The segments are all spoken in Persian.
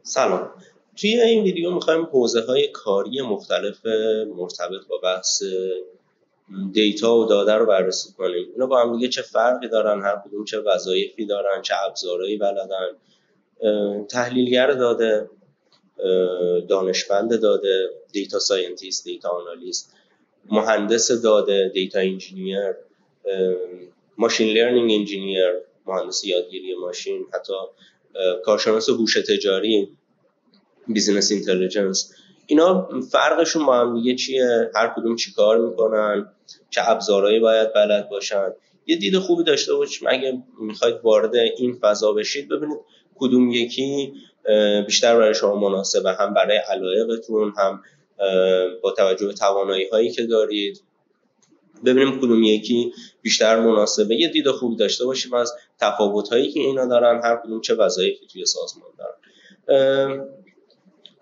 سلام. توی این ویدیو میخوایم حوزه‌های کاری مختلف مرتبط با بحث دیتا و داده رو بررسی کنیم. اینا با هم دیگه چه فرقی دارن، هر کدوم چه وظایفی دارن، چه ابزارهایی بلدن. تحلیلگر داده، دانشمند داده، دیتا ساینتیست، دیتا آنالیست، مهندس داده، دیتا انجینیر، ماشین لرنینگ انجینیر، مهندس یادگیری ماشین، حتی کارشناس هوش تجاری، بیزینس اینتلیجنس. اینا فرقشون با هم دیگه چیه؟ هر کدوم چی کار میکنن؟ چه ابزارهایی باید بلد باشن؟ یه دید خوبی داشته باشیم اگه میخواید وارد این فضا بشید، ببینید کدوم یکی بیشتر برای شما مناسبه، هم برای علایقتون، هم با توجه به توانایی هایی که دارید. ببینیم کدوم یکی بیشتر مناسبه. یه دید خوبی داشته باشیم از تفاوت هایی که اینا دارن، هر کدوم چه وظایفی توی سازمان دارن.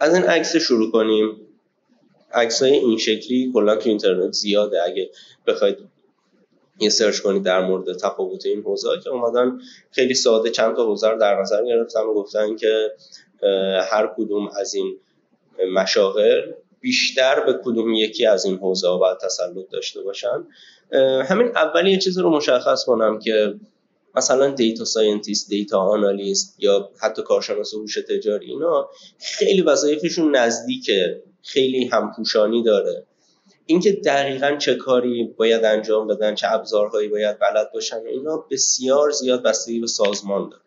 از این عکس شروع کنیم. عکسای این شکلی کلا تو اینترنت زیاده. اگه بخواید یه سرچ کنید در مورد تفاوت این حوزه‌ها که اومدن خیلی ساده چند تا حوزه رو در نظر گرفتن و گفتن که هر کدوم از این مشاغل بیشتر به کدوم یکی از این حوزه‌ها باید تسلط داشته باشن. همین اول یه چیزی رو مشخص کنم که مثلا دیتا ساینتیست، دیتا آنالیست یا حتی کارشناس هوش تجاری، اینا خیلی وظایفشون نزدیکه، خیلی همپوشانی داره. اینکه دقیقاً چه کاری باید انجام بدن، چه ابزارهایی باید بلد باشن، اینا بسیار زیاد بستگی به سازمان داره.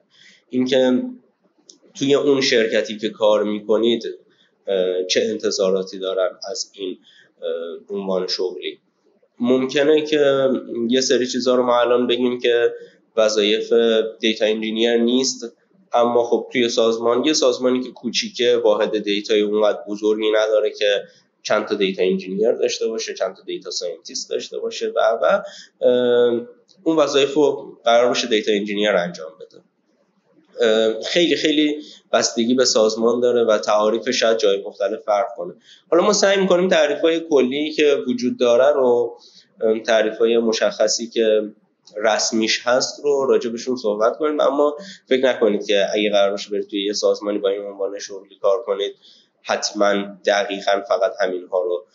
اینکه توی اون شرکتی که کار میکنید چه انتظاراتی دارن از این عنوان شغلی. ممکنه که یه سری چیزا رو ما الان بگیم که وظایف دیتا انجینیر نیست، اما خب توی یه سازمانی که کوچیکه، واحد دیتای اونقدر بزرگی نداره که چند تا دیتا انجینیر داشته باشه، چند تا دیتا ساینتیست داشته باشه و اون وظایف رو قرار باشه دیتا انجینیر انجام بده. خیلی خیلی بستگی به سازمان داره و تعاریف شاید جای مختلف فرق کنه. حالا ما سعی می‌کنیم تعریف‌های کلی که وجود داره رو، تعریف‌های مشخصی که رسمیش هست رو راجبشون صحبت کنیم، اما فکر نکنید که اگه قرار باشه برید توی یه سازمانی با این عنوان شغلی کار کنید حتما دقیقاً فقط همین‌ها رو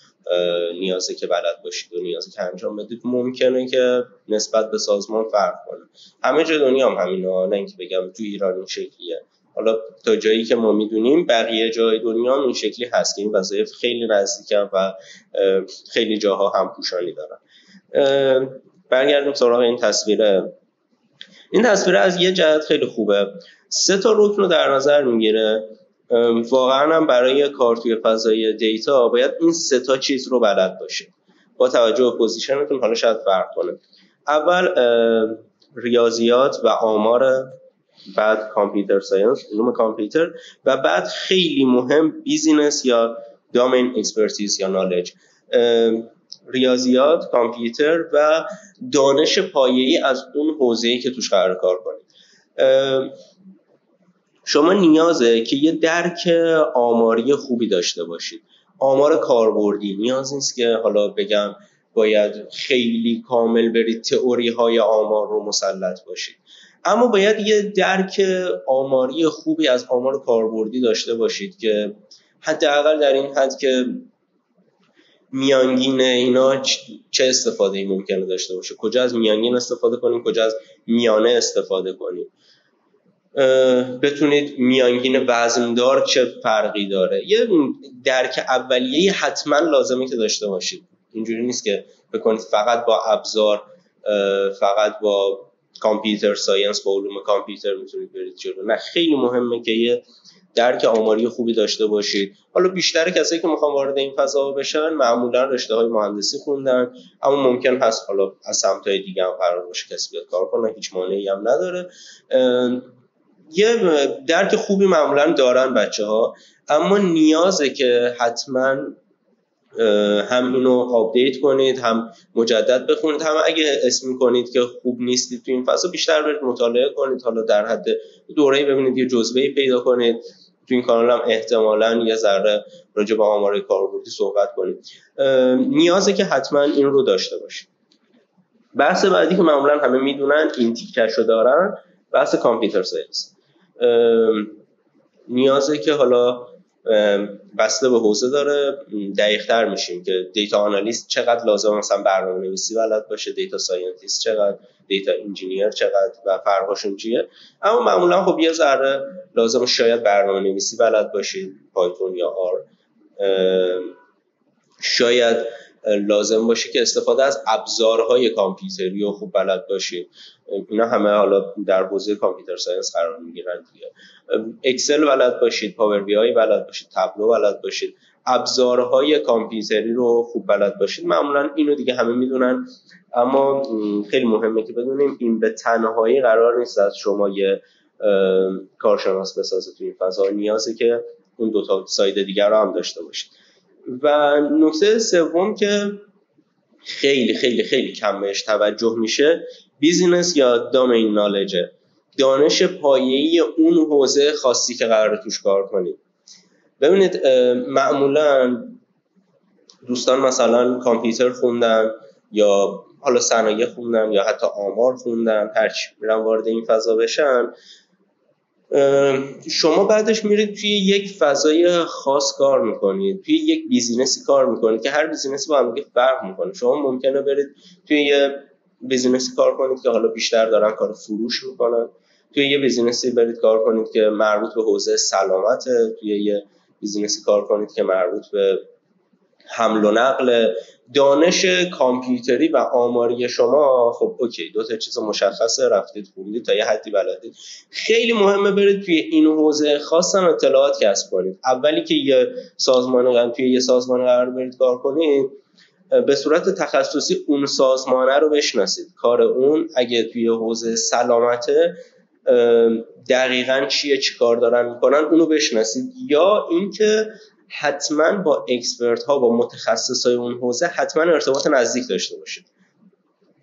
نیازه که بلد باشید و نیازه که انجام بدید. ممکنه که نسبت به سازمان فرق کنه. همه جای دنیا هم همینه، نه اینکه بگم تو ایران این شکلیه. حالا تا جایی که ما میدونیم بقیه جای دنیا هم این شکلی هست که این وظایف خیلی نزدیکن و خیلی جاها هم پوشانی دارن. برگردیم سراغ این تصویره. این تصویره از یه جهت خیلی خوبه، 3 تا رکن رو در نظر میگیره. واقعا هم برای کار توی فضای دیتا باید این 3 تا چیز رو بلد باشه. با توجه به پوزیشنتون حالا شاید فرق کنه. اول ریاضیات و آمار، بعد کامپیوتر ساینس، علوم کامپیوتر، و بعد خیلی مهم بیزینس یا دامین اکسپرتیز یا نالج. ریاضیات، کامپیوتر و دانش پایه‌ای از اون حوزه‌ای که توش قرار کار کنید. شما نیازه که یه درک آماری خوبی داشته باشید. آمار کاربردی نیاز نیست که حالا بگم باید خیلی کامل برید تئوری های آمار رو مسلط باشید، اما باید یه درک آماری خوبی از آمار کاربردی داشته باشید که حداقل در این حد که میانگین اینا چه استفاده‌ای ممکنه داشته باشه، کجا از میانگین استفاده کنیم، کجا از میانه استفاده کنیم، بتونید میانگین وزندار چه فرقی داره. یه درک اولیه‌ای حتما لازمه که داشته باشید. اینجوری نیست که بکنید فقط با ابزار، فقط با کامپیوتر ساینس، با علوم کامپیوتر میتونید برید جلو. نه، خیلی مهمه که یه درک آماری خوبی داشته باشید. حالا بیشتر کسایی که میخوان وارد این فضا بشن معمولا رشته‌های مهندسی خوندن، اما ممکن هست حالا از سمت‌های دیگه هم قرار باشه کسی بیاد کار کنه، هیچ مانعی هم نداره. یه درک خوبی معمولا دارن بچه‌ها، اما نیازه که حتما هم اینو آپدیت کنید، هم مجدد بخونید، هم اگه اسم می‌کنید که خوب نیستید تو این فضا بیشتر برید مطالعه کنید. حالا در حد دوره‌ای ببینید، یه جزوه‌ای پیدا کنید. تو این کانال هم احتمالاً یه ذره راجع به آمار کاربردی صحبت کنید. نیازه که حتما این رو داشته باشید. بحث بعدی که معمولا همه میدونن این تیکشو دارن، بحث کامپیوتر ساینس. نیازه که حالا بسته به حوزه داره دقیق‌تر میشیم که دیتا آنالیست چقدر لازم مثلا برنامه‌نویسی بلد باشه، دیتا ساینتیست چقدر، دیتا انجینیر چقدر و فرقشون چیه. اما معمولا خب یه ذره لازم شاید برنامه‌نویسی بلد باشید، پایتون یا آر، شاید لازم باشه که استفاده از ابزارهای کامپیوتری رو خوب بلد باشید. اینا همه حالا در حوزه کامپیوتر ساینس قرار میگیرن دیگه. اکسل بلد باشید، پاور بی آی بلد باشید، تابلو بلد باشید، ابزارهای کامپیوتری رو خوب بلد باشید. معمولا اینو دیگه همه میدونن، اما خیلی مهمه که بدونیم این به تنهایی قرار نیست از شما یه کارشناس بسازه توی این فضا. نیازه که اون دو تا ساید دیگر رو هم داشته باشید. و نکته سوم که خیلی خیلی خیلی کم بهش توجه میشه، بیزینس یا دامین نالج، دانش پایه‌ای اون حوزه خاصی که قراره توش کار کنید. ببینید معمولا دوستان مثلا کامپیوتر خوندن یا حالا صنایع خوندن یا حتی آمار خوندن، هرچی میرن وارد این فضا بشن، شما بعدش میرید توی یک فضای خاص کار میکنید، توی یک بیزینسی کار میکنید که هر بیزینسی با هم دیگه فرق میکنه. شما ممکنه برید توی یه بیزینسی کار کنید که حالا بیشتر دارن کار فروش میکنن، توی یه بیزینسی برید کار کنید که مربوط به حوزه سلامته، توی یه بیزینسی کار کنید که مربوط به حمل و نقل. دانش کامپیوتری و آماری شما خب اوکی، دو تا چیز مشخصه، رفتید خوندید تا یه حدی بلدید. خیلی مهمه برید توی این حوزه خاصا اطلاعات کسب کنید. اولی که یه سازمان قرار برید کار کنید، به صورت تخصصی اون سازمانه رو بشناسید، کار اون اگه توی حوزه سلامته دقیقاً چیه، چی کار دارن میکنن، اونو بشناسید. یا اینکه حتما با اکسپرت ها، با متخصص های اون حوزه حتما ارتباط نزدیک داشته باشید.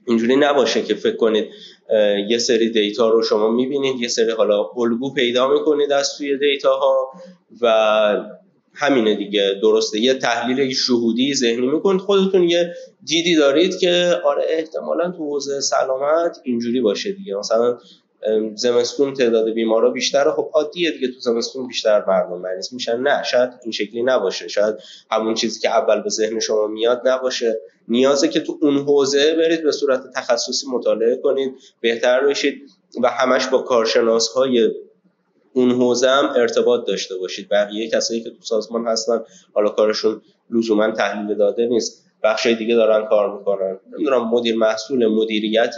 اینجوری نباشه که فکر کنید یه سری دیتا رو شما میبینید، یه سری حالا الگو پیدا میکنید از توی دیتا ها و همینه دیگه، درسته، یه تحلیل شهودی ذهنی میکنید، خودتون یه دیدی دارید که آره احتمالاً تو حوزه سلامت اینجوری باشه دیگه، مثلا زمستون تعداد بیمارا بیشتره، خب عادیه دیگه تو زمستون بیشتر مردم مریض میشن. نه، شاید این شکلی نباشه، شاید همون چیزی که اول به ذهن شما میاد نباشه. نیازه که تو اون حوزه برید به صورت تخصصی مطالعه کنید، بهتر بشید و همش با کارشناس‌های اون حوزه هم ارتباط داشته باشید. بقیه کسایی که تو سازمان هستن حالا کارشون لزوما تحلیل داده نیست، بخشای دیگه دارن کار میکنن، نمیدونم مدیر محصول، مدیریت،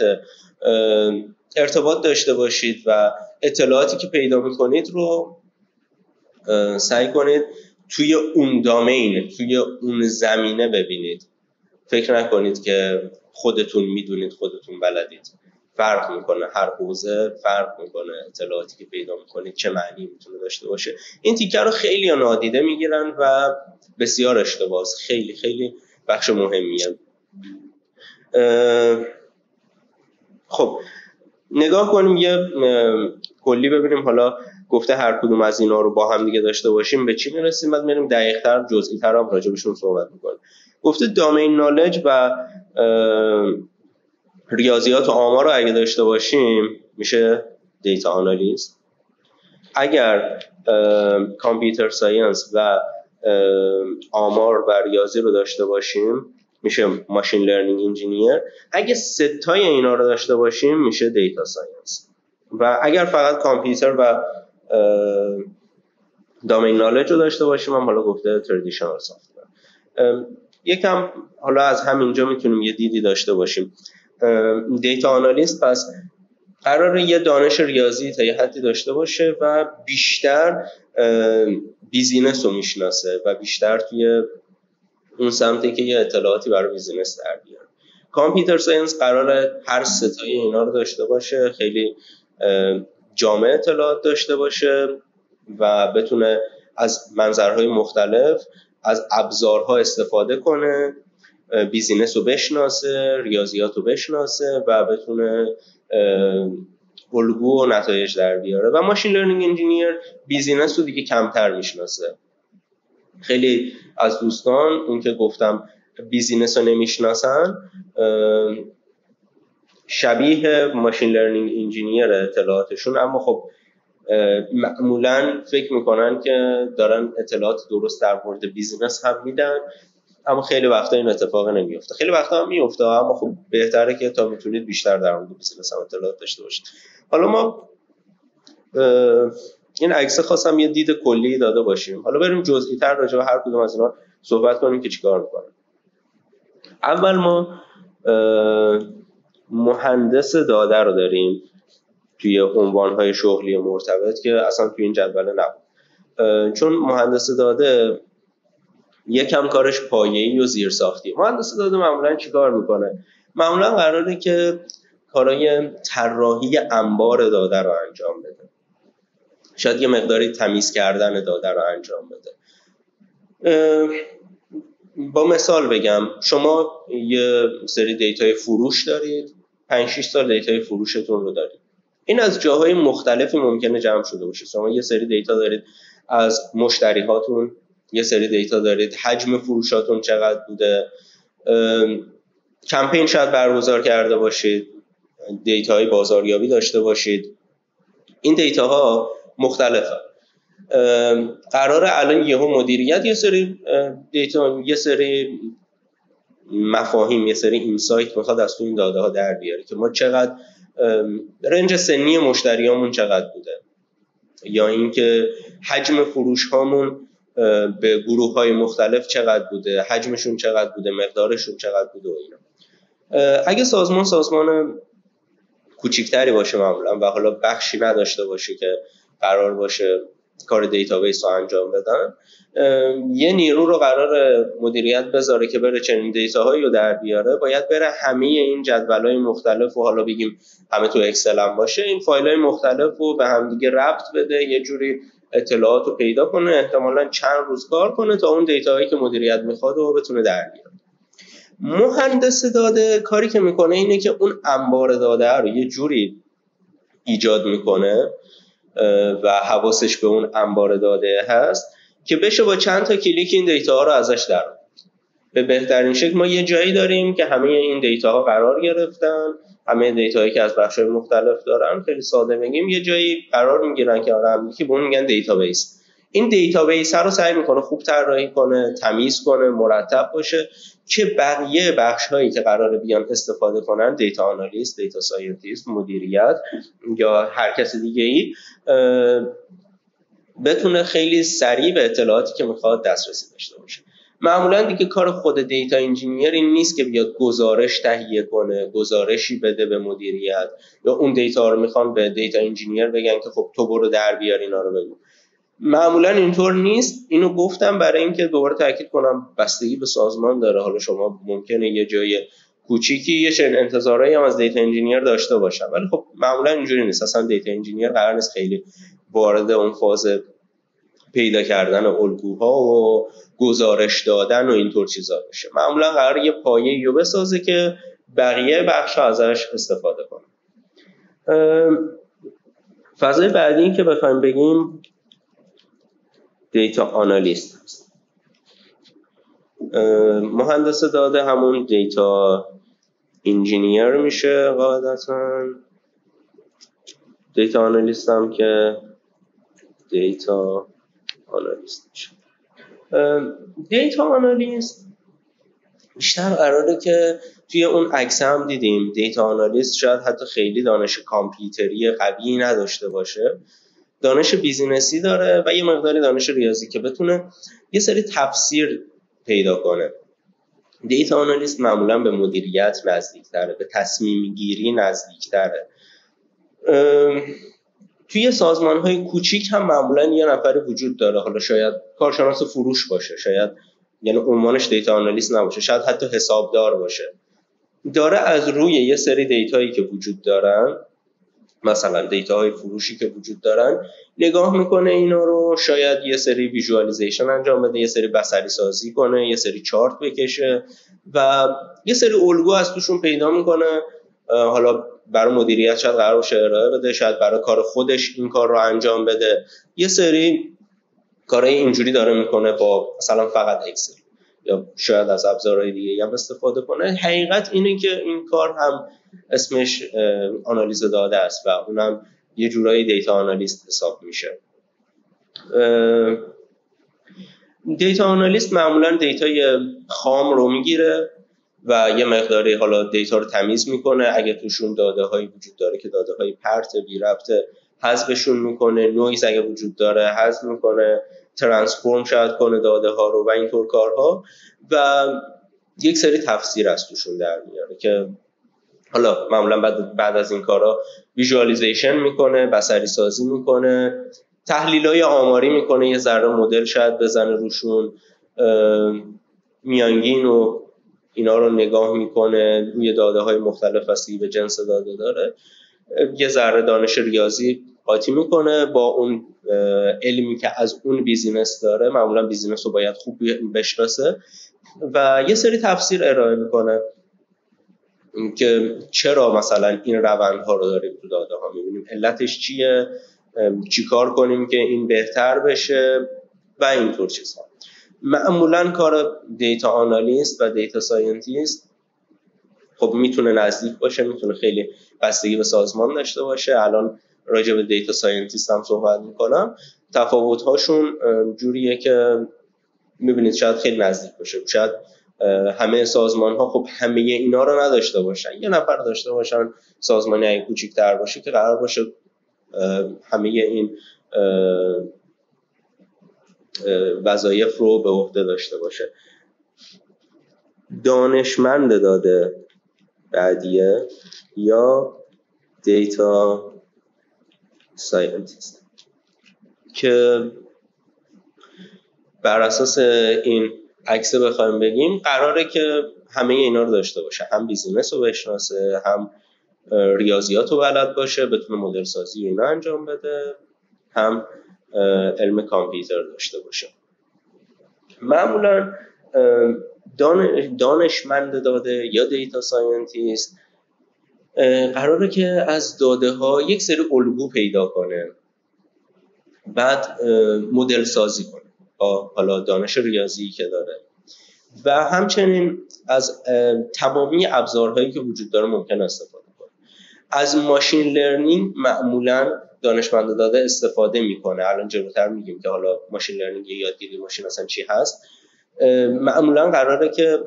ارتباط داشته باشید و اطلاعاتی که پیدا میکنید رو سعی کنید توی اون دامین، توی اون زمینه ببینید. فکر نکنید که خودتون میدونید، خودتون بلدید. فرق میکنه، هر حوزه فرق میکنه، اطلاعاتی که پیدا میکنید چه معنی میتونه داشته باشه. این تیکه رو خیلی نادیده میگیرن و بسیار اشتباهه. خیلی خیلی بخش مهمیه. خب نگاه کنیم یه کلی ببینیم، حالا گفته هر کدوم از اینا رو با هم دیگه داشته باشیم به چی میرسیم، بعد میریم دقیق‌تر جزئی‌تر هم راجع بهشون صحبت می‌کنیم. گفته دامین نالج و ریاضیات و آمار رو اگه داشته باشیم میشه دیتا آنالیست. اگر کامپیوتر ساینس و آمار و ریاضی رو داشته باشیم میشه ماشین لرنینگ انجینیر. اگه ستای اینا رو داشته باشیم میشه دیتا ساینس. و اگر فقط کامپیوتر و دامین نالج رو داشته باشیم هم حالا گفته تردیشنال سافت‌ور. یکم حالا از همینجا میتونیم یه دیدی داشته باشیم. دیتا آنالیست پس قراره یه دانش ریاضی تا یه حدی داشته باشه و بیشتر بیزینس رو میشناسه و بیشتر توی اون سمتی که یه اطلاعاتی برای بیزینس در بیاره. کامپیوتر ساینس قراره هر ستای اینا رو داشته باشه، خیلی جامع اطلاعات داشته باشه و بتونه از منظرهای مختلف از ابزارها استفاده کنه، بیزینس رو بشناسه، ریاضیات رو بشناسه و بتونه الگو و نتایج در بیاره. و ماشین لرنینگ انجینیر بیزینس رو دیگه کمتر میشناسه. خیلی از دوستان اون که گفتم بیزینس رو نمیشناسن، شبیه ماشین لرنینگ انجینیر اطلاعاتشون، اما خب معمولا فکر میکنن که دارن اطلاعات درست در مورد بیزینس هم میدن، اما خیلی وقتا این اتفاق نمیفته. خیلی وقتا هم میفته، اما خب بهتره که تا میتونید بیشتر در مورد بیزینس هم اطلاعات داشته باشید. حالا ما این عکس خواستم یه دید کلی داده باشیم، حالا بریم جزئی تر راجع به هر کدوم از اینا صحبت کنیم که چیکار میکنه. اول ما مهندس داده رو داریم توی عنوان‌های شغلی مرتبط که اصلا توی این جدول نبود، چون مهندس داده یکم کارش پایه‌ای و زیرساختیه. مهندس داده معمولا چیکار میکنه؟ معمولا قراره که کارهای طراحی انبار داده رو انجام بده، شاید یه مقداری تمیز کردن داده رو انجام بده. با مثال بگم، شما یه سری دیتای فروش دارید، 5-6 سال دیتای فروشتون رو دارید. این از جاهای مختلفی ممکنه جمع شده باشه. شما یه سری دیتا دارید از مشتریهاتون، یه سری دیتا دارید حجم فروشاتون چقدر بوده، کمپین شاید برگزار کرده باشید، دیتاهای بازاریابی داشته باشید. این دیتاها مختلفه. قراره الان یهو مدیریت یه سری دیتا، یه سری مفاهیم، یه سری اینسایت میخواد از تو این داده ها در بیاره که ما چقدر رنج سنی مشتریامون چقدر بوده، یا اینکه حجم فروش هامون به گروه های مختلف چقدر بوده، حجمشون چقدر بوده، مقدارشون چقدر بوده و اینا. اگه سازمان کوچیکتری باشه معمولا و حالا بخشی نداشته باشه که قرار باشه کار دیتابیس رو انجام بدن، یه نیرو رو قرار مدیریت بذاره که بره چنین دیتاهایی رو در بیاره، باید بره همه این جدولای مختلف و حالا بگیم همه تو اکسل هم باشه، این فایل‌های مختلف رو به هم دیگه ربط بده، یه جوری اطلاعات رو پیدا کنه، احتمالاً چند روز کار کنه تا اون دیتاهایی که مدیریت میخواد رو بتونه در بیاره. مهندس داده کاری که میکنه اینه که اون انبار داده رو یه جوری ایجاد میکنه و حواسش به اون انبار داده هست که بشه با چند تا کلیک این دیتا ها رو ازش در آورد. به بهترین شکل ما یه جایی داریم که همه این دیتا ها قرار گرفتن، همه دیتاهایی که از بخش‌های مختلف دارن، خیلی ساده بگیم یه جایی قرار میگیرن که به اون میگن دیتابیس. این دیتابیس رو سعی میکنه خوب طراحی کنه، تمیز کنه، مرتب باشه که بقیه بخش‌هایی که قراره بیان استفاده کنن، دیتا آنالیست، دیتا ساینتیست، مدیریت یا هر کس دیگه‌ای، بتونه خیلی سریع به اطلاعاتی که میخواد دسترسی داشته باشه. معمولا دیگه کار خود دیتا انجینیر این نیست که بیاد گزارش تهیه کنه، گزارشی بده به مدیریت، یا اون دیتا رو میخوان به دیتا انجینیر بگن که خب تو برو در بیار اینا رو بگو. معمولا اینطور نیست. اینو گفتم برای اینکه دوباره تاکید کنم بستگی به سازمان داره. حالا شما ممکنه یه جای کوچیکی یه چنین انتظارایی هم از دیتا انجینیر داشته باشن، ولی خب معمولا اینجوری نیست. اصلا دیتا انجینیر قرار نیست خیلی وارد اون فاز پیدا کردن الگوها و گزارش دادن و اینطور چیزا بشه. معمولا قراره یه پایه‌ای رو بسازه که بقیه بخش‌ها ازش استفاده کنن. فازای بعدی که بخوایم بگیم دیتا آنالیست هست. مهندس داده همون دیتا انجینیر میشه قاعدتاً. دیتا آنالیست هم که دیتا آنالیست میشه. دیتا آنالیست بیشتر قراره که توی اون عکس هم دیدیم دیتا آنالیست شاید حتی خیلی دانش کامپیوتری قوی نداشته باشه، دانش بیزینسی داره و یه مقداری دانش ریاضی که بتونه یه سری تفسیر پیدا کنه. دیتا آنالیست معمولا به مدیریت نزدیک‌تره، به تصمیم گیری نزدیک‌تره. توی سازمان‌های کوچیک هم معمولا یه نفر وجود داره، حالا شاید کارشناس فروش باشه، شاید یعنی عنوانش دیتا آنالیست نباشه، شاید حتی حسابدار باشه، داره از روی یه سری دیتایی که وجود دارن، مثلا دیتاهای فروشی که وجود دارن، نگاه میکنه اینا رو، شاید یه سری ویژوالیزیشن انجام بده، یه سری بصری سازی کنه، یه سری چارت بکشه و یه سری الگو از توشون پیدا میکنه. حالا برای مدیریت شاید قرار باشه ارائه بده، شاید برای کار خودش این کار رو انجام بده، یه سری کارهای اینجوری داره میکنه با مثلا فقط اکسل، یا شاید از ابزارهای دیگه هم استفاده کنه. حقیقت اینه که این کار هم اسمش آنالیز داده است و اونم یه جورایی دیتا آنالیست حساب میشه. دیتا آنالیست معمولا دیتای خام رو میگیره و یه مقداری حالا دیتا رو تمیز میکنه، اگه توشون داده هایی وجود داره که داده های پرت بی ربطه حذفشون میکنه، نویز اگه وجود داره حذف میکنه، ترانسفورم شاید کنه داده ها رو و اینطور کارها، و یک سری تفسیر از توشون در میاره که حالا معمولا بعد از این کارا ویژوالیزیشن میکنه، بصری سازی میکنه، تحلیل‌های آماری میکنه، یه ذره مدل شاید بزنه روشون، میانگین و اینا رو نگاه میکنه، روی داده‌های مختلف هستی به جنس داده داره، یه ذره دانش ریاضی قاطی میکنه با اون علمی که از اون بیزینس داره، معمولا بیزینس رو باید خوب بشناسه و یه سری تفسیر ارائه میکنه که چرا مثلا این روندها رو داریم تو داده ها میبینیم، علتش چیه، چیکار کنیم که این بهتر بشه و اینطور چیزها. معمولا کار دیتا آنالیست و دیتا ساینتیست خب میتونه نزدیک باشه، میتونه خیلی بستگی به سازمان داشته باشه. الان راجع به دیتا ساینتیست هم صحبت میکنم. تفاوت هاشون جوریه که میبینید شاید خیلی نزدیک باشه، شاید همه سازمان ها خب همه اینا رو نداشته باشن، یه نفر داشته باشن، سازمانی اگه کوچیک‌تر باشه که قرار باشه همه این وظایف رو به عهده داشته باشه. دانشمند داده بعدیه یا دیتا ساینتیست که بر اساس این عکس بخوایم بگیم قراره که همه اینا رو داشته باشه، هم بیزینس رو بشناسه، هم ریاضیات رو بلد باشه، بتونه مدل سازی اینا انجام بده، هم علم کامپیوتر داشته باشه. معمولا دانشمند داده یا دیتا ساینتیست قراره که از داده ها یک سری الگو پیدا کنه، بعد مدل سازی کنه با حالا دانش ریاضی که داره و همچنین از تمامی ابزارهایی که وجود داره ممکن استفاده کنه. از ماشین لرنینگ معمولا دانشمند داده استفاده میکنه. الان جلوتر میگیم که حالا ماشین لرنینگ یا یادگیری ماشین اصلا چی هست. معمولا قراره که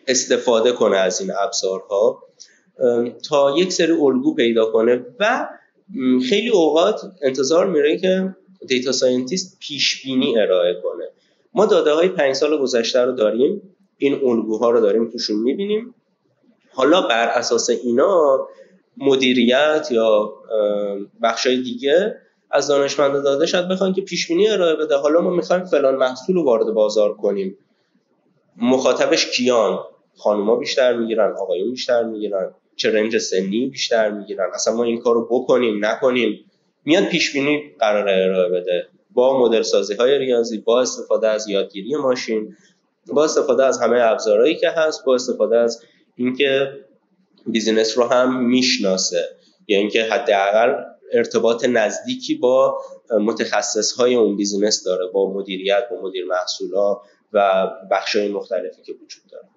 استفاده کنه از این ابزارها تا یک سری الگو پیدا کنه و خیلی اوقات انتظار میره که دیتا ساینتیست پیش بینی ارائه کنه. ما داده های 5 سال گذشته رو داریم، این الگوها رو داریم توشون میبینیم، حالا بر اساس اینا مدیریت یا بخشای دیگه از دانشمند داده شاید بخوان که پیش بینی ارائه بده. حالا ما میخوایم فلان محصول رو وارد بازار کنیم، مخاطبش کیان؟ خانوما بیشتر میگیرن، آقایون بیشتر میگیرن، چه رنج سنی بیشتر میگیرن، اصلا ما این کارو بکنیم نکنیم. میاد پیش بینی قراره ارائه بده با مدل سازی های ریاضی، با استفاده از یادگیری ماشین، با استفاده از همه ابزارهایی که هست، با استفاده از اینکه بیزینس رو هم میشناسه، یا اینکه حداقل ارتباط نزدیکی با متخصص های اون بیزینس داره، با مدیریت، با مدیر محصولا و بخش‌های مختلفی که وجود داره.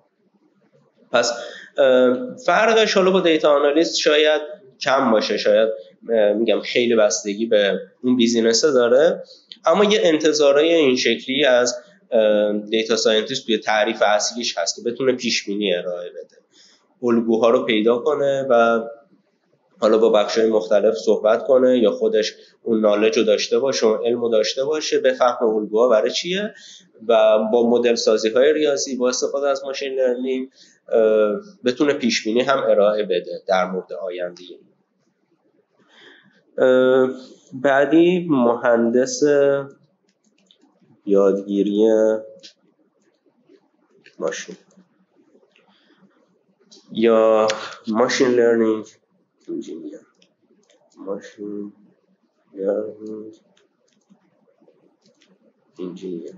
پس فرقش حالا با دیتا آنالیست شاید کم باشه، شاید میگم خیلی بستگی به اون بیزینس داره، اما یه انتظارای این شکلی از دیتا ساینتیست توی تعریف اصلیش هست که بتونه پیش بینی ارائه بده، الگوها رو پیدا کنه و حالا با بخش‌های مختلف صحبت کنه یا خودش اون نالج رو داشته باشه، اون علم رو داشته باشه، بفهمه الگوها برای چیه و با مدل سازی‌های ریاضی با استفاده از ماشین لرنینگ بتونه پیش بینی هم ارائه بده در مورد آینده. بعدی مهندس یادگیری ماشین یا ماشین لرنینگ انجینیر. ماشین لرنینگ انجینیر.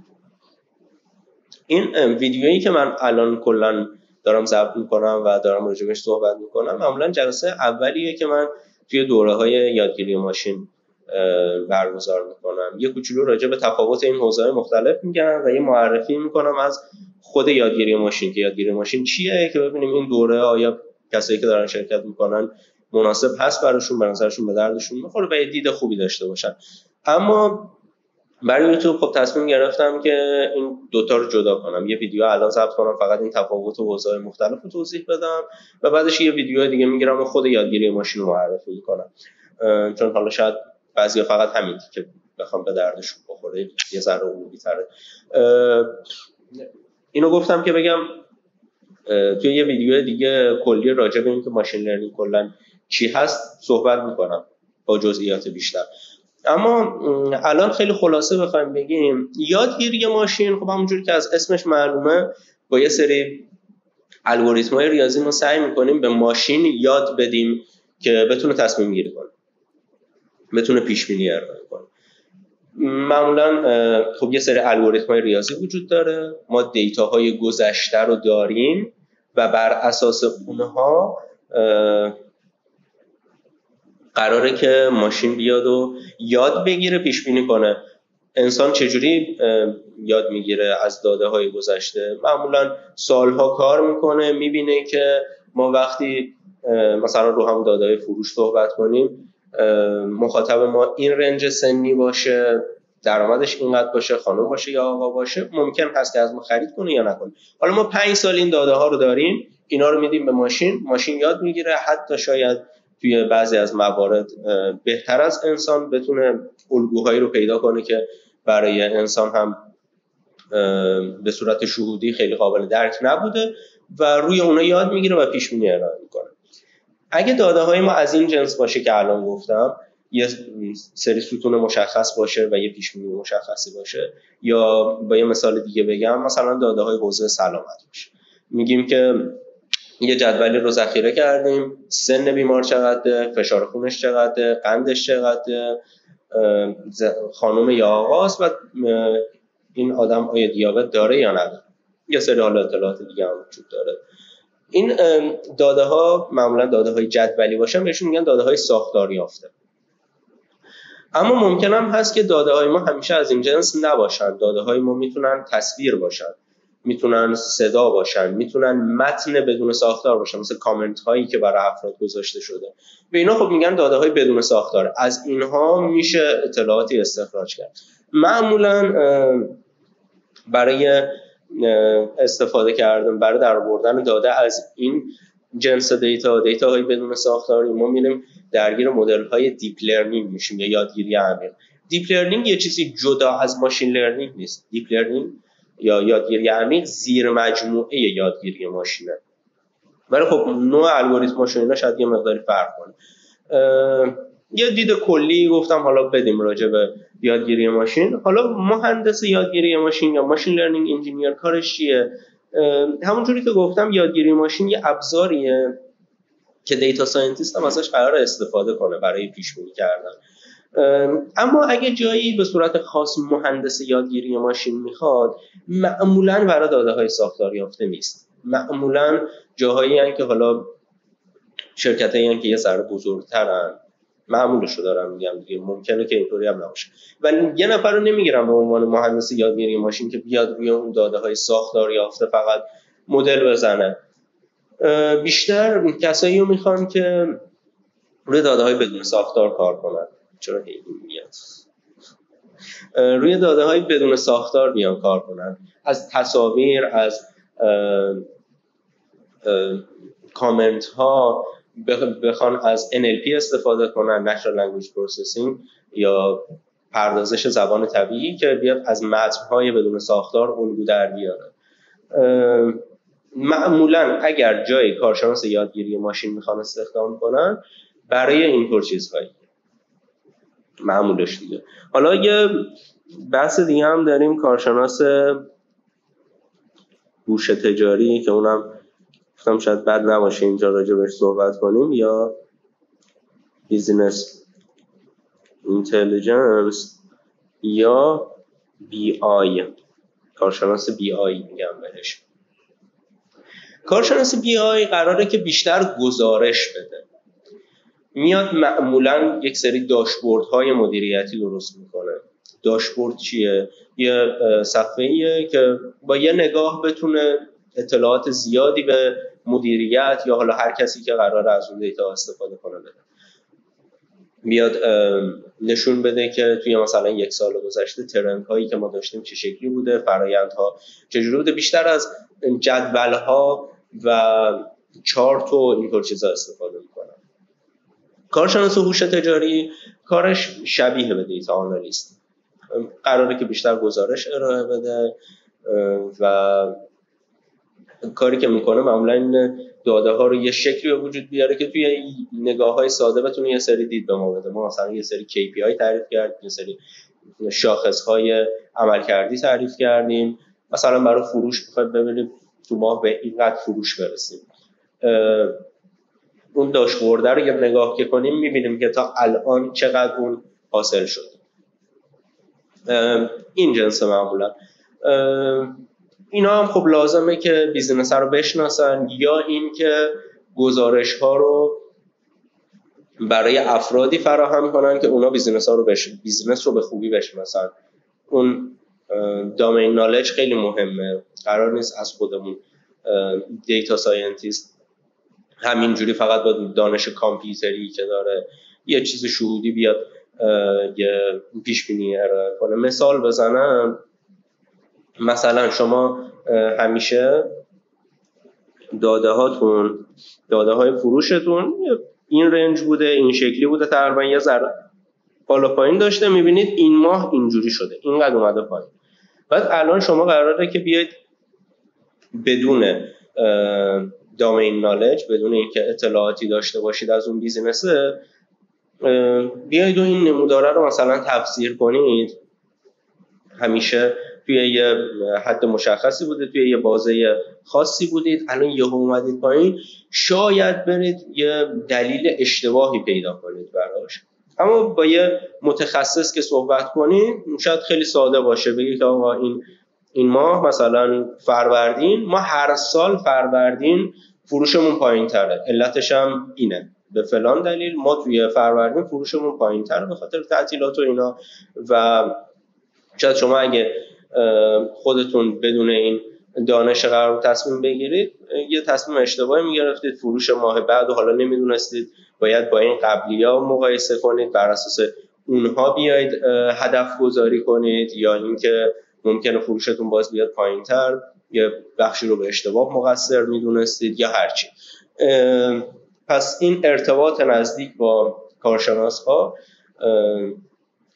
این ویدیویی که من الان کلا دارم ضبط میکنم و دارم راجعش صحبت میکنم معمولا جلسه اولیه که من توی دوره‌های یادگیری ماشین برگزار میکنم. یه کوچولو راجع به تفاوت این حوزه‌های مختلف میگم و یه معرفی میکنم از خود یادگیری ماشین که یادگیری ماشین چیه، که ببینیم این دوره آیا کسایی که دارن شرکت میکنن مناسب هست براشون، به نظرشون به دردشون میخوره و یه دید خوبی داشته باشن. اما برای یوتیوب خب تصمیم گرفتم که این دوتا رو جدا کنم، یه ویدیو الان ضبط کنم فقط این تفاوت و اوضاع مختلف رو توضیح بدم و بعدش یه ویدیو دیگه میگیرم و خود یادگیری ماشین رو معرفی میکنم، چون حالا شاید بعضیا فقط همین که بخوام به دردشون بخوره یه ذره عمومی تره. اینو گفتم که بگم توی یه ویدیو دیگه کلی راجع به این که ماشین لرنینگ کلا چی هست صحبت میکنم با جزئیات بیشتر. اما الان خیلی خلاصه بخوایم بگیم یادگیری ماشین، خب همونجوری که از اسمش معلومه با یه سری الگوریتم‌های ریاضی ما سعی میکنیم به ماشین یاد بدیم که بتونه تصمیم گیری کنه، بتونه پیش بینی ارائه کنه. معمولا خب یه سری الگوریتم‌های ریاضی وجود داره، ما دیتاهای گذشته رو داریم و بر اساس اونها قراره که ماشین بیاد و یاد بگیره، پیش بینی کنه. انسان چجوری یاد میگیره از داده های گذشته؟ معمولا سالها کار میکنه، میبینه که ما وقتی مثلا رو هم داده های فروش صحبت کنیم، مخاطب ما این رنج سنی باشه، درآمدش اینقدر باشه، خانم باشه یا آقا باشه، ممکن هست که از ما خرید کنه یا نکنه. حالا ما 5 سال این داده ها رو داریم، اینا رو میدیم به ماشین یاد میگیره، حتی شاید توی بعضی از موارد بهتر از انسان بتونه الگوهایی رو پیدا کنه که برای انسان هم به صورت شهودی خیلی قابل درک نبوده و روی اونا یاد میگیره و پیش بینی ارائه میکنه. اگه داده های ما از این جنس باشه که الان گفتم، یه سری ستون مشخص باشه و یه پیش بینی مشخصی باشه، یا با یه مثال دیگه بگم مثلا داده های حوزه سلامت باشه، میگیم که یه جدولی رو ذخیره کردیم، سن بیمار چقدره، فشار خونش چقدره، قندش چقدره، خانم یا آقاست و این آدم آیا دیابت داره یا نداره، یه سری حالا اطلاعات دیگه هم وجود داره. این داده ها معمولا داده های جدولی باشن بهشون میگن داده های ساختار یافته. اما ممکن هم هست که داده های ما همیشه از این جنس نباشن. داده های ما میتونن تصویر باشن، میتونن صدا باشن، میتونن متن بدون ساختار باشن، مثل کامنت هایی که برای افراد گذاشته شده. به اینا خب میگن داده های بدون ساختار. از اینها میشه اطلاعاتی استخراج کرد. معمولا برای استفاده کردن، برای درآوردن داده از این جنس دیتاهای بدون ساختاری، ما میریم درگیر مدل های دیپ لرنینگ میشیم یا یادگیری عمیق. دیپ لرنینگ یه چیزی جدا از ماشین لرنینگ نیست. دیپ لرنینگ یا یادگیری عمیق زیر مجموعه یادگیری ماشینه، ولی خب نوع الگوریتم‌هاش اینا شاید یه مقداری فرق کنه. یه دید کلی گفتم حالا بدیم راجع به یادگیری ماشین. حالا مهندس یادگیری ماشین یا ماشین لرنینگ انجینیر کارش چیه؟ همونجوری که گفتم یادگیری ماشین یه ابزاریه که دیتا ساینتیست هم ازش قراره استفاده کنه برای پیش بینی کردن. اما اگه جایی به صورت خاص مهندس یادگیری ماشین میخواد، معمولاً برای داده‌های ساختار یافته نیست. معمولاً جاهایی هستن که حالا شرکتایی هستن که یه ذره بزرگترن، معمولشو دارم میگم دیگه، ممکنه که اینطوری هم نباشه، ولی یه نفر رو نمیگیرم به عنوان مهندس یادگیری ماشین که بیاد روی اون داده‌های ساختار یافته فقط مدل بزنه. بیشتر کسایی رو میخوان که روی داده‌های بدون ساختار کار کنن. چرا این میاد؟ روی داده‌های بدون ساختار بیان کار کنن، از تصاویر، از کامنت ها بخوان از NLP استفاده کنن، Natural Language Processing یا پردازش زبان طبیعی، که بیاد از متن‌های بدون ساختار الگو در بیاره. معمولاً اگر جای کارشناس یادگیری ماشین میخوان استخدام کنن برای اینطور چیزهایی معمولش دیگه. حالا یه بحث دیگه هم داریم، کارشناس هوش تجاری، که اونم گفتم شاید بد نباشه اینجا راجع بهش صحبت کنیم، یا بیزینس اینتلیجنس یا BI، کارشناس BI میگم بهش. کارشناس BI قراره که بیشتر گزارش بده، میاد معمولاً یک سری داشبوردهای مدیریتی درست میکنه. داشبورد چیه؟ یه صفحه‌ایه که با یه نگاه بتونه اطلاعات زیادی به مدیریت یا حالا هر کسی که قراره از اون دیتا استفاده کنه بده، بیاد نشون بده که توی مثلا 1 سال گذشته ترند هایی که ما داشتیم چه شکلی بوده، فرآیندها چجوری بوده، بیشتر از جدول ها و چارت و اینطور چیزا استفاده میکنن. کارشناس هوش تجاری کارش شبیه به دیتا آنالیست، قراره که بیشتر گزارش ارائه بده و کاری که میکنه معمولا این داده ها رو یه شکلی به وجود بیاره که توی نگاه های ساده بتونه یه سری دید به ما بده. ما مثلا یه سری KPI تعریف کردیم، یه سری شاخص های عملکردی تعریف کردیم، مثلا برای فروش میخوایم ببینیم تو ماه به اینقدر فروش برسیم، اون داشبورد رو یه نگاه که کنیم میبینیم که تا الان چقدر اون حاصل شد. این جنس معمولا اینا هم خب لازمه که بیزینس رو بشناسن، یا این که گزارش ها رو برای افرادی فراهم کنن که اونا بیزینس رو به خوبی بشناسن. اون دامین نالج خیلی مهمه، قرار نیست از خودمون دیتا ساینتیست همینجوری فقط با دانش کامپیوتری که داره یه چیز شهودی بیاد یه پیش بینی ارائه کنه. مثال بزنم، مثلا شما همیشه داده های فروشتون این رنج بوده، این شکلی بوده، تقریبا یه ذره بالا پایین داشته، میبینید این ماه اینجوری شده، اینقدر اومده پایین. بعد الان شما قراره که بیاید بدون دامین نالج، بدون اینکه اطلاعاتی داشته باشید از اون بیزینسه، بیاید و این نموداره رو مثلا تفسیر کنید. همیشه توی یه حد مشخصی بوده، توی یه بازه خاصی بودید، الان یهو اومدید پایین، شاید برید یه دلیل اشتباهی پیدا کنید براش. اما با یه متخصص که صحبت کنید شاید خیلی ساده باشه، بگید آقا این ماه مثلا فروردین، ما هر سال فروردین فروشمون پایین تره، علتش هم اینه، به فلان دلیل ما توی فروردین فروشمون پایین تره به خاطر تعطیلات و اینا. و شاید شما اگه خودتون بدون این دانش قرار تصمیم بگیرید، یه تصمیم اشتباهی میگرفتید، فروش ماه بعد و حالا نمیدونستید باید با این قبلی‌ها مقایسه کنید، بر اساس اونها بیاید هدف گذاری کنید، یا اینکه ممکنه فروشتون باز بیاد پایین‌تر، یه بخشی رو به اشتباه مقصر میدونستید یا هرچی. پس این ارتباط نزدیک با کارشناس‌ها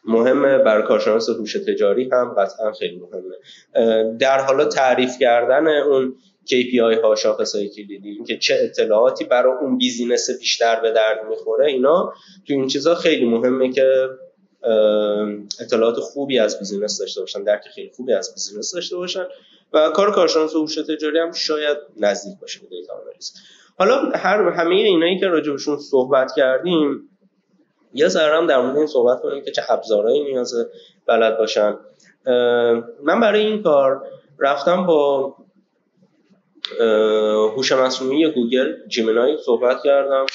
مهمه، برای کارشناس هوش تجاری هم قطعا خیلی مهمه. در حالا تعریف کردن اون KPI ها، شاخص‌های کلیدی، اینکه چه اطلاعاتی برای اون بیزینس بیشتر به درد میخوره، اینا تو این چیزا خیلی مهمه که اطلاعات خوبی از بیزینس داشته باشن، درک خیلی خوبی از بیزینس داشته باشن و کار کارشناس هوش تجاری هم شاید نزدیک باشه به دیتا آنالیز. حالا همه اینایی که راجعشون صحبت کردیم، یه ذره هم در مورد این صحبت کنیم که چه ابزارهایی نیازه بلد باشن. من برای این کار رفتم با هوش مصنوعی گوگل جیمینای صحبت کردم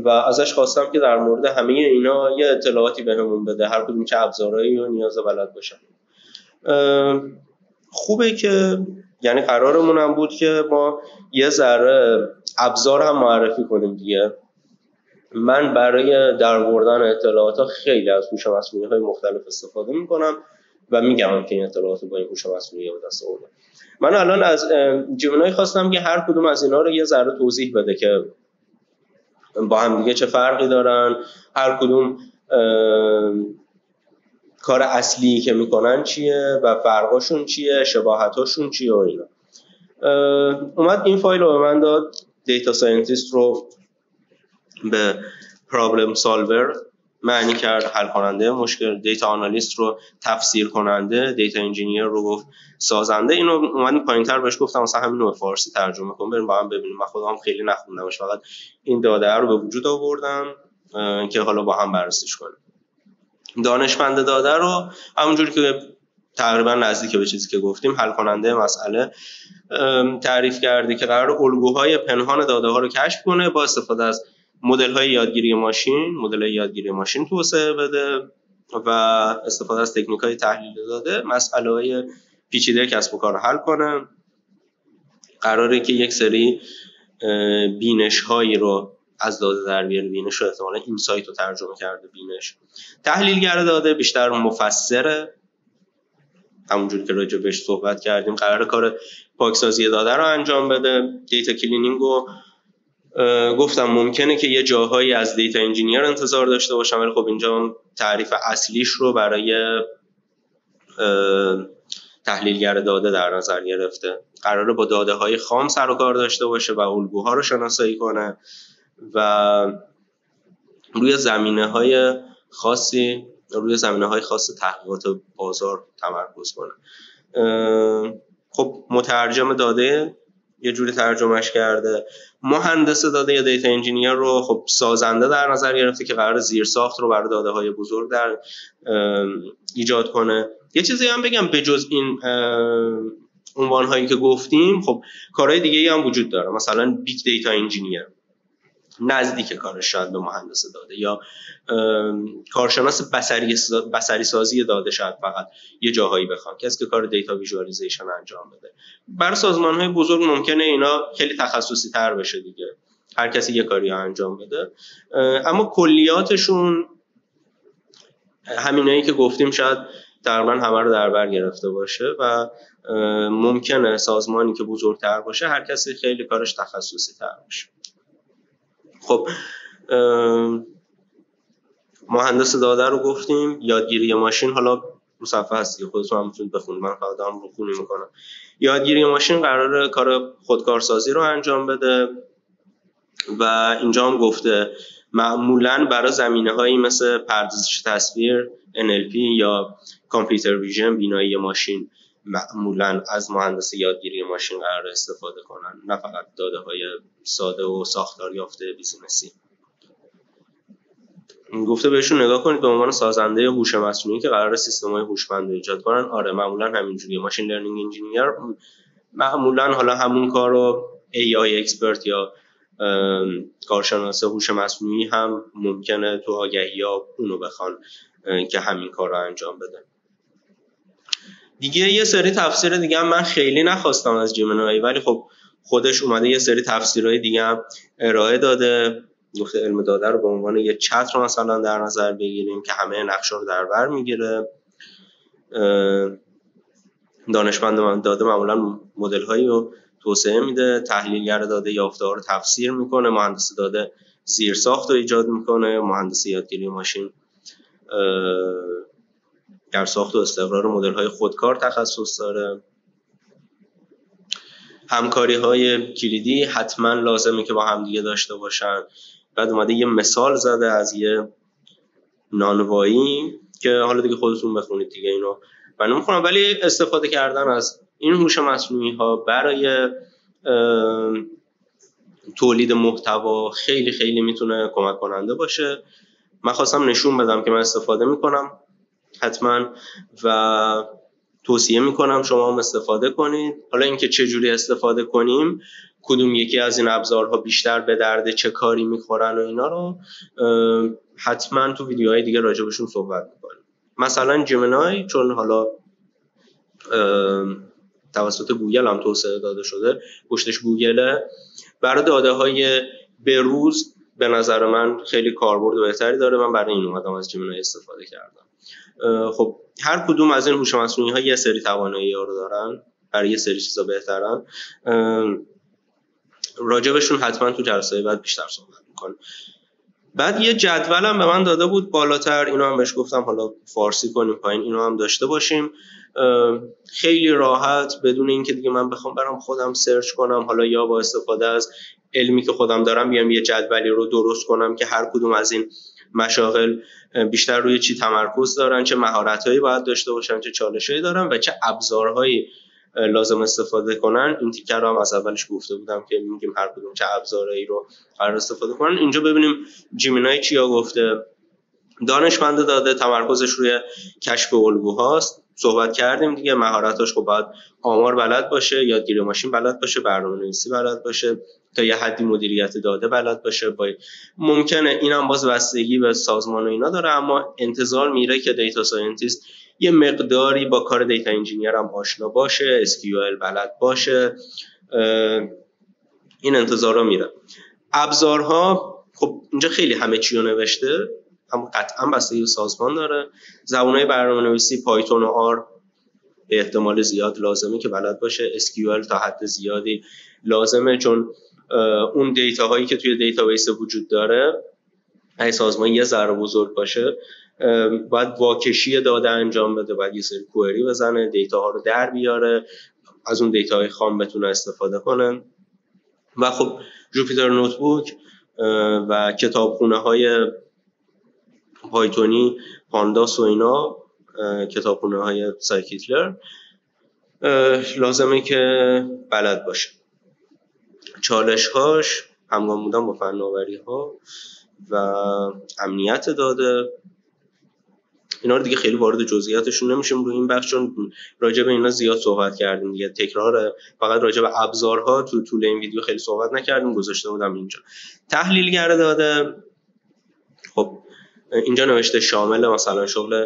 و ازش خواستم که در مورد همه اینا یه اطلاعاتی بهمون بده، هر کدوم چه ابزارهایی رو نیازه بلد باشن. خوبه که یعنی قرارمون هم بود که ما یه ذره ابزار هم معرفی کنیم دیگه. من برای درآوردن اطلاعات خیلی از هوش مصنوعی های مختلف استفاده میکنم و میگم که این اطلاعات رو با این هوش مصنوعی به دست آوردم. من الان از جیمینای خواستم که هر کدوم از اینا رو یه ذره توضیح بده که با هم دیگه چه فرقی دارن، هر کدوم کار اصلی که میکنن چیه و فرقاشون چیه، شباهتاشون چیه و اینا. اومد این فایل رو به من داد، دیتا ساینتیست رو به پرابلم سالور معنی کرد، حل کننده مشکل، دیتا آنالیست رو تفسیر کننده، دیتا انجینیر رو گفت سازنده. اینو اومدیم پایین‌تر بهش گفتم مثلا همین رو به فارسی ترجمه کن بریم با هم ببینیم. من خودم خیلی نخوندمش، فقط این داده رو به وجود آوردم که حالا با هم بررسیش کنیم. دانشمند داده رو همونجوری که تقریبا نزدیک به چیزی که گفتیم حل کننده مسئله تعریف کرده که قرار الگوهای پنهان داده ها رو کشف کنه، با استفاده از مدل یادگیری ماشین توسعه بده و استفاده از تکنیک های تحلیل داده مسئله های پیچیده کسب و کار حل کنه. قراره که یک سری بینش هایی رو از داده در بیاره. بینش رو احتمالا اینسایت رو ترجمه کرده بینش. تحلیلگر داده بیشتر مفسره، همونجوری که راجع بهش صحبت کردیم قرار کار پاکسازی داده رو انجام بده. دیتا کلینینگ رو گفتم ممکنه که یه جاهایی از دیتا انجینیر انتظار داشته باشم، ولی خب اینجا تعریف اصلیش رو برای تحلیلگر داده در نظر گرفته. قراره با داده های خام سر و کار داشته باشه و الگوها رو شناسایی کنه و روی زمینه های خاص تحقیقات بازار تمرکز کنه. خب مترجم داده یه جوری ترجمهش کرده. مهندس داده یا دیتا انجینیر رو خب سازنده در نظر گرفته که قرار زیرساخت رو برای داده های بزرگ در ایجاد کنه. یه چیزی هم بگم به جز این عنوان هایی که گفتیم، خب کارهای دیگه هم وجود داره. مثلا بیگ دیتا انجینیر نزدیک کارش شاید به مهندس داده، یا کارشناس بصری سازی داده شاید فقط یه جاهایی بخوام کسی که کار دیتا ویژوالایزیشن انجام بده. برای سازمان‌های بزرگ ممکنه اینا خیلی تخصصی تر بشه دیگه، هر کسی یه کاری انجام بده، اما کلیاتشون همینایی که گفتیم شاید تقریبا همه رو در بر گرفته باشه و ممکنه سازمانی که بزرگتر باشه هر کسی خیلی کارش تخصصی تر باشه. خب مهندس داده رو گفتیم. یادگیری ماشین حالا رو صفحه هستی، خودتون هم میتونید بخونید، من فقط دارم رخونی میکنم. یادگیری ماشین قراره کار خودکارسازی رو انجام بده و اینجا هم گفته معمولاً برای زمینه‌هایی مثل پردازش تصویر NLP یا کامپیوتر ویژن بینایی ماشین معمولاً از مهندس یادگیری ماشین قرار استفاده کنن، نه فقط داده‌های ساده و ساختار یافته بیزینسی. گفته بهشون نگاه کنید به عنوان سازنده هوش مصنوعی که قرار سیستم‌های هوشمند رو ایجاد کنن. آره معمولاً همینجوریه. ماشین لرنینگ انجینیر معمولاً حالا همون کارو AI اکسپرت یا کارشناس هوش مصنوعی هم ممکنه تو آگهی‌ها اونو بخوان که همین کار رو انجام بده. دیگه یه سری تفسیر دیگه هم من خیلی نخواستم از جیمینای، ولی خب خودش اومده یه سری تفسیرهای دیگه هم ارائه داده. گفته علم داده رو به عنوان یه چت رو مثلا در نظر بگیریم که همه نقشا رو در بر میگیره. دانشمند داده معمولا مدل‌هایی رو توسعه میده، تحلیلگر داده یافته‌ها رو تفسیر میکنه، مهندس داده زیرساخت رو ایجاد میکنه، مهندس یادگیری ماشین در ساخت و استقرار مدل‌های خودکار تخصص داره. همکاری‌های کلیدی حتما لازمه که با هم دیگه داشته باشن. بعد اومده یه مثال زده از یه نانوایی که حالا دیگه خودتون بخونید دیگه، اینو من نمی‌خونم، ولی استفاده کردن از این هوش مصنوعی ها برای تولید محتوا خیلی خیلی میتونه کمک کننده باشه. من خواستم نشون بدم که من استفاده میکنم حتما و توصیه میکنم شما هم استفاده کنید. حالا اینکه چه جوری استفاده کنیم، کدوم یکی از این ابزارها بیشتر به درد چه کاری میخورن و اینا رو حتما تو ویدیوهای دیگه راجبشون صحبت میکنیم. مثلا جیمینای چون حالا توسط گوگل هم توسعه داده شده، پشتش گوگله، برای داده های بروز به نظر من خیلی کاربرد بهتری داره. من برای این اومدم از جیمینای استفاده کردم. خب هر کدوم از این هوش مصنوعی ها یه سری توانایی‌ها رو دارن، برای یه سری چیزا بهترن. راجبشون حتما تو جلسه بعد بیشتر صحبت می‌کنم. بعد یه جدولم به من داده بود بالاتر، اینو هم بهش گفتم حالا فارسی کنیم پایین، اینو هم داشته باشیم. خیلی راحت بدون اینکه دیگه من بخوام برام خودم سرچ کنم، حالا یا با استفاده از علمی که خودم دارم بیام یه جدولی رو درست کنم که هر کدوم از این مشاغل بیشتر روی چی تمرکز دارن، چه مهارت‌هایی باید داشته باشن، چه چالش‌هایی دارن و چه ابزارهایی لازم استفاده کنن. این تیکر رو هم از اولش گفته بودم که میگیم هر کدوم چه ابزارهایی رو قرار استفاده کنن. اینجا ببینیم جیمینای چیا گفته. دانشمند داده تمرکزش روی کشف الگوهاست، صحبت کردیم دیگه. مهارتاش خب باید آمار بلد باشه، یادگیری ماشین بلد باشه، برنامه‌نویسی بلد باشه، تا یه حدی مدیریت داده بلد باشه. ممکنه اینم باز بستگی به سازمان و اینا داره، اما انتظار میره که دیتا ساینتیست یه مقداری با کار دیتا انجینیر هم آشنا باشه، SQL بلد باشه، این انتظارا میره. ابزارها خب اینجا خیلی همه چی رو نوشته، اما قطعا بستگی سازمان داره. زبانهای برنامه‌نویسی پایتون و آر به احتمال زیاد لازمه که بلد باشه. SQL تا حد زیادی لازمه، چون اون دیتا هایی که توی دیتابیس وجود داره اگه سازمان یه ذره بزرگ باشه باید واکشی داده انجام بده، باید یه سری کوئری بزنه، دیتا ها رو در بیاره، از اون دیتا های خام بتونه استفاده کنه. و خب جوپیتر نوتبوک و کتابخونه های پایتونی، پانداس و اینا، کتابخونه های سایکیتلر لازمه که بلد باشه. چالش هاش همگام بودن با فناوری ها و امنیت داده. اینا رو دیگه خیلی وارد جزئیاتشون نمیشیم روی این بخش، چون راجع به اینا زیاد صحبت کردیم دیگه، تکراره. فقط راجع به ابزارها تو طول این ویدیو خیلی صحبت نکردیم، گذاشته بودم اینجا. تحلیلگر داده، خب اینجا نوشته شامل مثلا شغل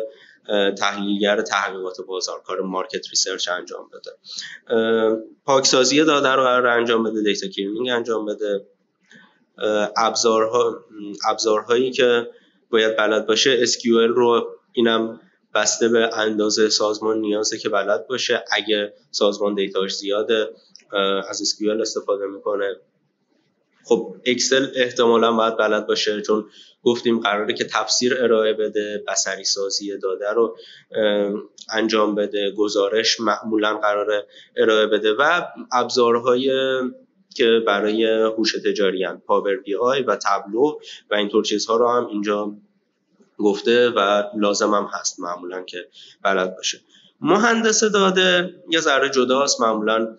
تحلیلگر تحقیقات بازار، کار مارکت ریسرچ انجام بده، پاکسازی داده رو قرار انجام بده، دیتا کلینینگ انجام بده. ابزارهایی که باید بلد باشه SQL رو، اینم بسته به اندازه سازمان نیازه که بلد باشه. اگه سازمان دیتاش زیاده از SQL استفاده میکنه. خب اکسل احتمالاً باید بلد باشه، چون گفتیم قراره که تفسیر ارائه بده، بصری سازی داده رو انجام بده، گزارش معمولاً قراره ارائه بده. و ابزارهای که برای هوش تجاری هستند، پاور بی آی و تابلو و اینطور چیزها رو هم اینجا گفته و لازم هم هست معمولاً که بلد باشه. مهندس داده یه ذره جداست، معمولاً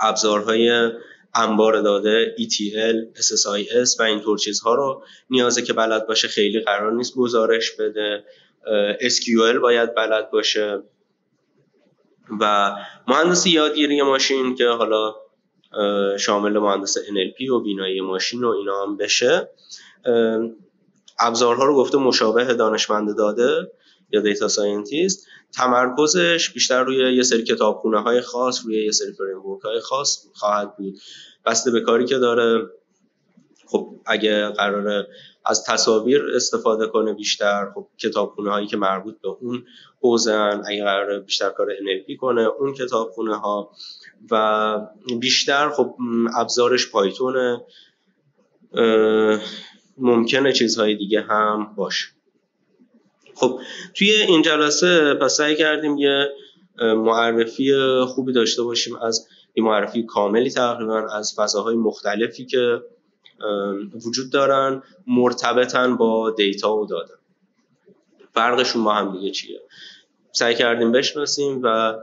ابزارهای انبار داده ETL، SSIS و اینطور چیزها رو نیازه که بلد باشه. خیلی قرار نیست گزارش بده. SQL باید بلد باشه. و مهندس یادگیری ماشین که حالا شامل مهندس NLP و بینایی ماشین و اینا هم بشه. ابزارها رو گفته مشابه دانشمند داده یا دیتا ساینتیست. تمرکزش بیشتر روی یه سری کتابخونه های خاص، روی یه سری فریمورک های خاص خواهد بود، بسته به کاری که داره. خب اگه قراره از تصاویر استفاده کنه بیشتر، خب کتابخونه هایی که مربوط به اون حوزه‌ان. اگه قراره بیشتر کار NLP کنه، اون کتابخونه ها. و بیشتر خب ابزارش پایتونه، ممکنه چیزهای دیگه هم باشه. خب توی این جلسه پس سعی کردیم یه معرفی خوبی داشته باشیم، از یه معرفی کاملی تقریبا از فضاهای مختلفی که وجود دارن مرتبطن با دیتا و داده، فرقشون با هم دیگه چیه. سعی کردیم بشناسیم و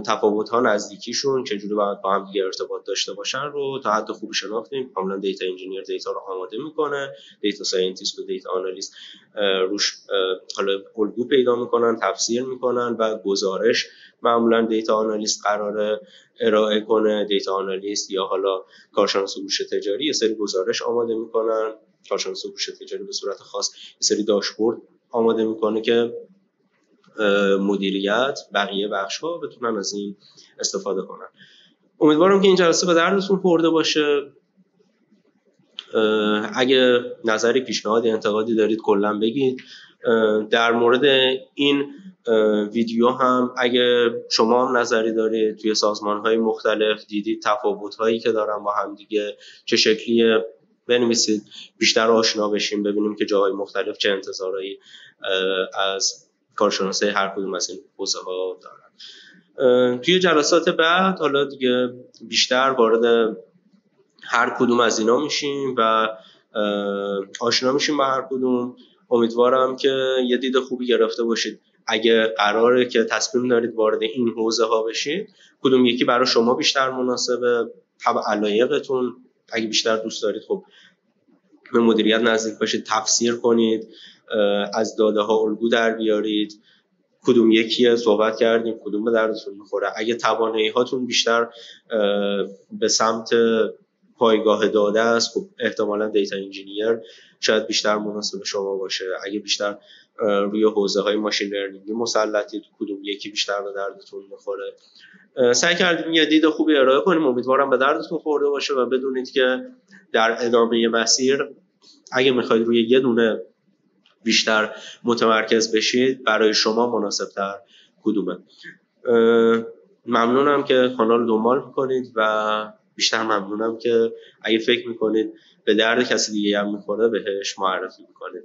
تفاوت‌ها، نزدیکیشون، چجوری باید با هم دیگه ارتباط داشته باشن رو تا حد خوبی شناختیم. کاملا دیتا انجینیر دیتا رو آماده میکنه، دیتا ساینتیست و دیتا آنالیست روش حالا الگو پیدا میکنن، تفسیر میکنن و گزارش معمولا دیتا آنالیست قراره ارائه کنه. دیتا آنالیست یا حالا کارشناس هوش تجاری یه سری گزارش آماده میکنن، کارشناس هوش تجاری به صورت خاص یه سری داشبورد آماده میکنه که مدیریت بقیه بخش‌ها بتونن از این استفاده کنن. امیدوارم که این جلسه به دردتون خورده باشه. اگه نظری، پیشنهادی، انتقادی دارید کلا بگید. در مورد این ویدیو هم اگه شما هم نظری دارید، توی سازمان‌های مختلف دیدید تفاوت‌هایی که دارن با هم دیگه چه شکلیه، بنویسید بیشتر آشنا بشیم، ببینیم که جاهای مختلف چه انتظارایی از کارشناسای هر کدوم از این حوزه‌ها دارن. توی جلسات بعد حالا دیگه بیشتر وارد هر کدوم از اینا میشیم و آشنا میشیم با هر کدوم. امیدوارم که یه دید خوبی گرفته باشید. اگه قراره که تصمیم دارید وارد این حوزه‌ها بشید، کدوم یکی برای شما بیشتر مناسبه، طبع علایقتون، اگه بیشتر دوست دارید خب به مدیریت نزدیک باشید، تفسیر کنید، از داده ها الگو در بیارید، کدوم یکیه صحبت کردیم، کدوم به دردتون میخوره. اگه توانایی هاتون بیشتر به سمت پایگاه داده است، خب احتمالاً دیتا انجینیر شاید بیشتر مناسب شما باشه. اگه بیشتر روی حوزه‌های ماشین لرنینگ مسلطید، کدوم یکی بیشتر به دردتون می‌خوره. سعی کردیم یه دید خوبی ارائه کنیم، امیدوارم به دردتون خورده باشه و بدونید که در ادامه مسیر اگه میخواید روی یه دونه بیشتر متمرکز بشید برای شما مناسب‌تر کدومه. ممنونم که کانال رو دنبال میکنید و بیشتر ممنونم که اگه فکر میکنید به درد کسی دیگه هم میخوره بهش معرفی میکنید.